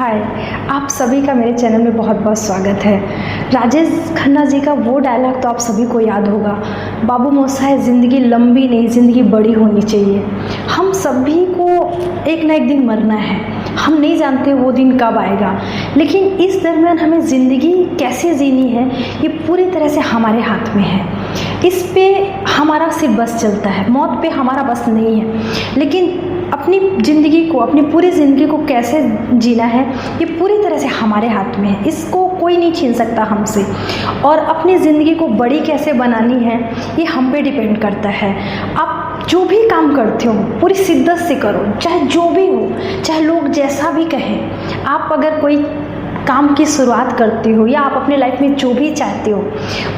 हाय, आप सभी का मेरे चैनल में बहुत बहुत स्वागत है। राजेश खन्ना जी का वो डायलॉग तो आप सभी को याद होगा, बाबू मोशाय ज़िंदगी लंबी नहीं, ज़िंदगी बड़ी होनी चाहिए। हम सभी को एक ना एक दिन मरना है, हम नहीं जानते वो दिन कब आएगा, लेकिन इस दरमियान हमें ज़िंदगी कैसे जीनी है ये पूरी तरह से हमारे हाथ में है। इस पे हमारा सिर्फ बस चलता है, मौत पे हमारा बस नहीं है, लेकिन अपनी ज़िंदगी को, अपनी पूरी ज़िंदगी को कैसे जीना है ये पूरी तरह से हमारे हाथ में है। इसको कोई नहीं छीन सकता हमसे, और अपनी ज़िंदगी को बड़ी कैसे बनानी है ये हम पे डिपेंड करता है। आप जो भी काम करते हो पूरी शिद्दत से करो, चाहे जो भी हो, चाहे लोग जैसा भी कहें। आप अगर कोई काम की शुरुआत करते हो या आप अपने लाइफ में जो भी चाहते हो,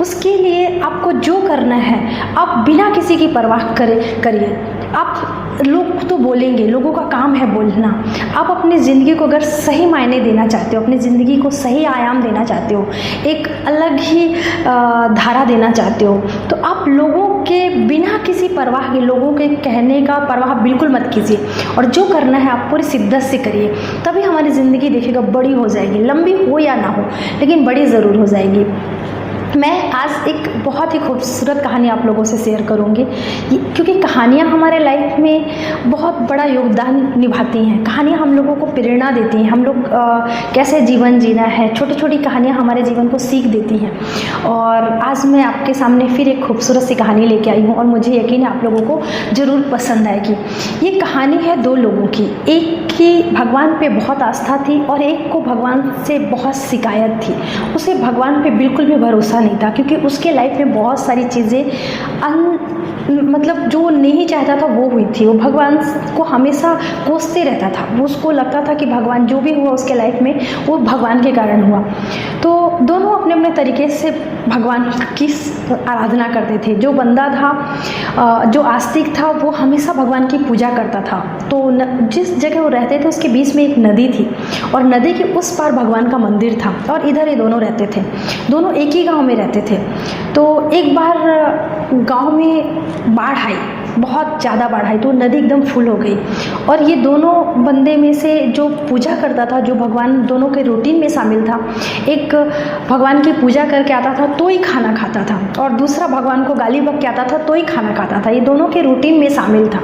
उसके लिए आपको जो करना है आप बिना किसी की परवाह करिए। आप लोग तो बोलेंगे, लोगों का काम है बोलना। आप अपनी ज़िंदगी को अगर सही मायने देना चाहते हो, अपनी ज़िंदगी को सही आयाम देना चाहते हो, एक अलग ही धारा देना चाहते हो, तो आप लोगों के बिना किसी परवाह के, लोगों के कहने का परवाह बिल्कुल मत कीजिए, और जो करना है आप पूरी शिद्दत से करिए। तभी हमारी ज़िंदगी देखिएगा बड़ी हो जाएगी, लंबी हो या ना हो लेकिन बड़ी ज़रूर हो जाएगी। मैं आज एक बहुत ही खूबसूरत कहानी आप लोगों से शेयर करूंगी, क्योंकि कहानियाँ हमारे लाइफ में बहुत बड़ा योगदान निभाती हैं। कहानियाँ हम लोगों को प्रेरणा देती हैं, हम लोग कैसे जीवन जीना है, छोटी छोटी कहानियाँ हमारे जीवन को सीख देती हैं। और आज मैं आपके सामने फिर एक खूबसूरत सी कहानी लेके आई हूँ, और मुझे यकीन है आप लोगों को ज़रूर पसंद आएगी। ये कहानी है दो लोगों की, एक की भगवान पे बहुत आस्था थी और एक को भगवान से बहुत शिकायत थी। उसे भगवान पे बिल्कुल भी भरोसा नहीं था, क्योंकि उसके लाइफ में बहुत सारी चीज़ें मतलब जो नहीं चाहता था वो हुई थी। वो भगवान को हमेशा कोसते रहता था, वो उसको लगता था कि भगवान जो भी हुआ उसके लाइफ में वो भगवान के कारण हुआ। तो दोनों अपने अपने तरीके से भगवान की आराधना करते थे। जो बंदा था, जो आस्तिक था, वो हमेशा भगवान की पूजा करता था। तो जिस जगह वो रहते थे उसके बीच में एक नदी थी, और नदी के उस पार भगवान का मंदिर था, और इधर ये दोनों रहते थे। दोनों एक ही गांव में रहते थे। तो एक बार गांव में बाढ़ आई, बहुत ज़्यादा बाढ़ आई, तो नदी एकदम फुल हो गई। और ये दोनों बंदे में से जो पूजा करता था, जो भगवान दोनों के रूटीन में शामिल था, एक भगवान की पूजा करके आता था तो ही खाना खाता था, और दूसरा भगवान को गाली बक के आता था तो ही खाना खाता था। ये दोनों के रूटीन में शामिल था।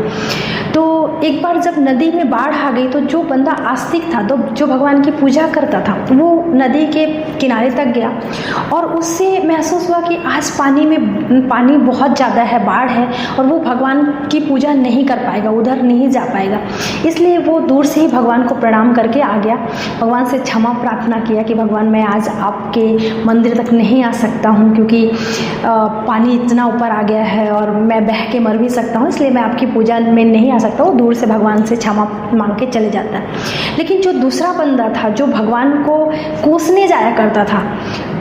तो एक बार जब नदी में बाढ़ आ गई तो जो बंदा आस्तिक था, तो जो भगवान की पूजा करता था, वो नदी के किनारे तक गया, और उससे महसूस हुआ कि आज पानी बहुत ज़्यादा है, बाढ़ है, और वो भगवान की पूजा नहीं कर पाएगा, उधर नहीं जा पाएगा। इसलिए वो दूर से ही भगवान को प्रणाम करके आ गया, भगवान से क्षमा प्रार्थना किया कि भगवान मैं आज आपके मंदिर तक नहीं आ सकता हूँ, क्योंकि पानी इतना ऊपर आ गया है और मैं बह के मर भी सकता हूँ, इसलिए मैं आपकी पूजा में नहीं आ सकता हूँ। दूर से भगवान से क्षमा मांग के चले जाता है। लेकिन जो दूसरा बंदा था, जो भगवान को कोसने जाया करता था,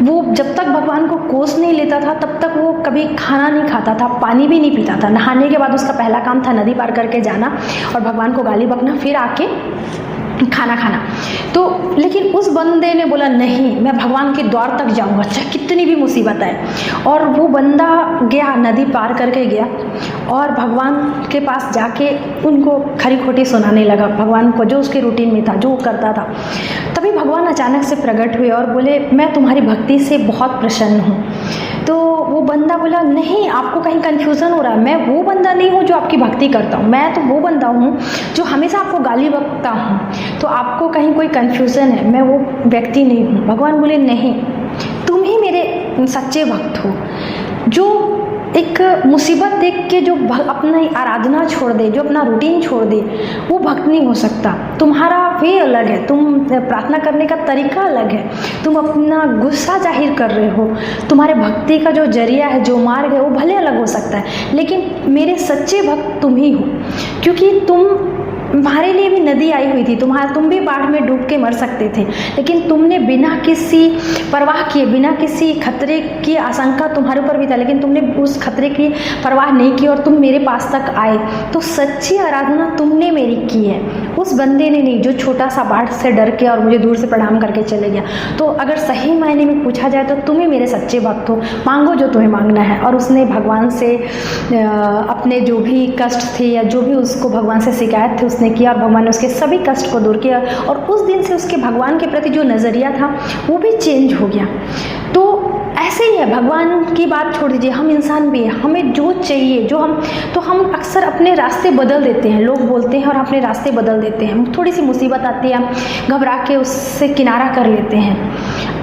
वो जब तक भगवान को कोस नहीं लेता था तब तक वो कभी खाना नहीं खाता था, पानी भी नहीं पीता था। नहाने के बाद उसका पहला काम था नदी पार करके जाना और भगवान को गाली बकना, फिर आके खाना खाना। तो लेकिन उस बंदे ने बोला नहीं, मैं भगवान के द्वार तक जाऊंगा, चाहे कितनी भी मुसीबत आए। और वो बंदा गया, नदी पार करके गया, और भगवान के पास जाके उनको खरी खोटी सुनाने लगा, भगवान को जो उसके रूटीन में था, जो वो करता था। तभी भगवान अचानक से प्रकट हुए और बोले मैं तुम्हारी भक्ति से बहुत प्रसन्न हूँ। तो वो बंदा बोला नहीं, आपको कहीं कन्फ्यूज़न हो रहा है, मैं वो बंदा नहीं हूँ जो आपकी भक्ति करता हूँ, मैं तो वो बंदा हूँ जो हमेशा आपको गाली बकता हूँ, तो आपको कहीं कोई कन्फ्यूज़न है, मैं वो व्यक्ति नहीं हूँ। भगवान बोले नहीं, तुम ही मेरे सच्चे भक्त हो। जो एक मुसीबत देख के जो अपनी आराधना छोड़ दे, जो अपना रूटीन छोड़ दे, वो भक्त नहीं हो सकता। तुम्हारा वे अलग है, तुम प्रार्थना करने का तरीका अलग है, तुम अपना गुस्सा जाहिर कर रहे हो, तुम्हारे भक्ति का जो जरिया है, जो मार्ग है, वो भले अलग हो सकता है, लेकिन मेरे सच्चे भक्त तुम ही हो। क्योंकि तुम्हारे लिए भी नदी आई हुई थी, तुम भी बाढ़ में डूब के मर सकते थे, लेकिन तुमने बिना किसी परवाह किए, बिना किसी खतरे की आशंका तुम्हारे ऊपर भी था, लेकिन तुमने उस खतरे की परवाह नहीं की और तुम मेरे पास तक आए। तो सच्ची आराधना तुमने मेरी की है, उस बंदे ने नहीं, जो छोटा सा बाढ़ से डर के और मुझे दूर से प्रणाम करके चले गया। तो अगर सही मायने में पूछा जाए तो तुम ही मेरे सच्चे भक्त हो, मांगो जो तुम्हें मांगना है। और उसने भगवान से अपने जो भी कष्ट थे या जो भी उसको भगवान से शिकायत थी उसने किया और भगवान ने उसके सभी कष्ट को दूर किया और उस दिन से उसके भगवान के प्रति जो नज़रिया था वो भी चेंज हो गया। तो ऐसे ही है, भगवान की बात छोड़ दीजिए, हम इंसान भी हैं, हमें जो चाहिए जो हम अक्सर अपने रास्ते बदल देते हैं। लोग बोलते हैं और अपने रास्ते बदल देते हैं। थोड़ी सी मुसीबत आती है, हम घबरा के उससे किनारा कर लेते हैं।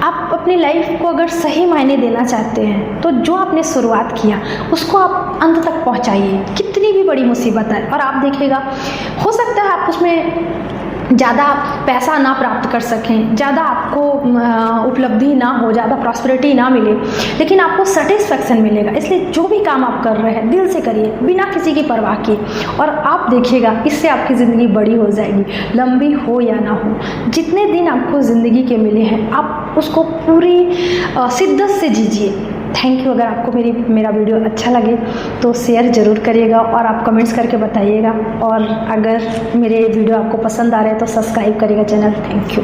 आप अपनी लाइफ को अगर सही मायने देना चाहते हैं तो जो आपने शुरुआत किया उसको आप अंत तक पहुंचाइए, कितनी भी बड़ी मुसीबत है। और आप देखिएगा, हो सकता है आप उसमें ज़्यादा पैसा ना प्राप्त कर सकें, ज़्यादा आपको उपलब्धि ना हो, ज़्यादा प्रॉस्पेरिटी ना मिले, लेकिन आपको सेटिस्फैक्शन मिलेगा। इसलिए जो भी काम आप कर रहे हैं दिल से करिए, बिना किसी की परवाह किए, और आप देखिएगा इससे आपकी ज़िंदगी बड़ी हो जाएगी, लंबी हो या ना हो। जितने दिन आपको ज़िंदगी के मिले हैं आप उसको पूरी शिद्दत से जीजिए। Thank you. अगर आपको मेरा वीडियो अच्छा लगे तो शेयर ज़रूर करिएगा और आप कमेंट्स करके बताइएगा, और अगर मेरे वीडियो आपको पसंद आ रहे हैं तो सब्सक्राइब करिएगा चैनल। Thank you.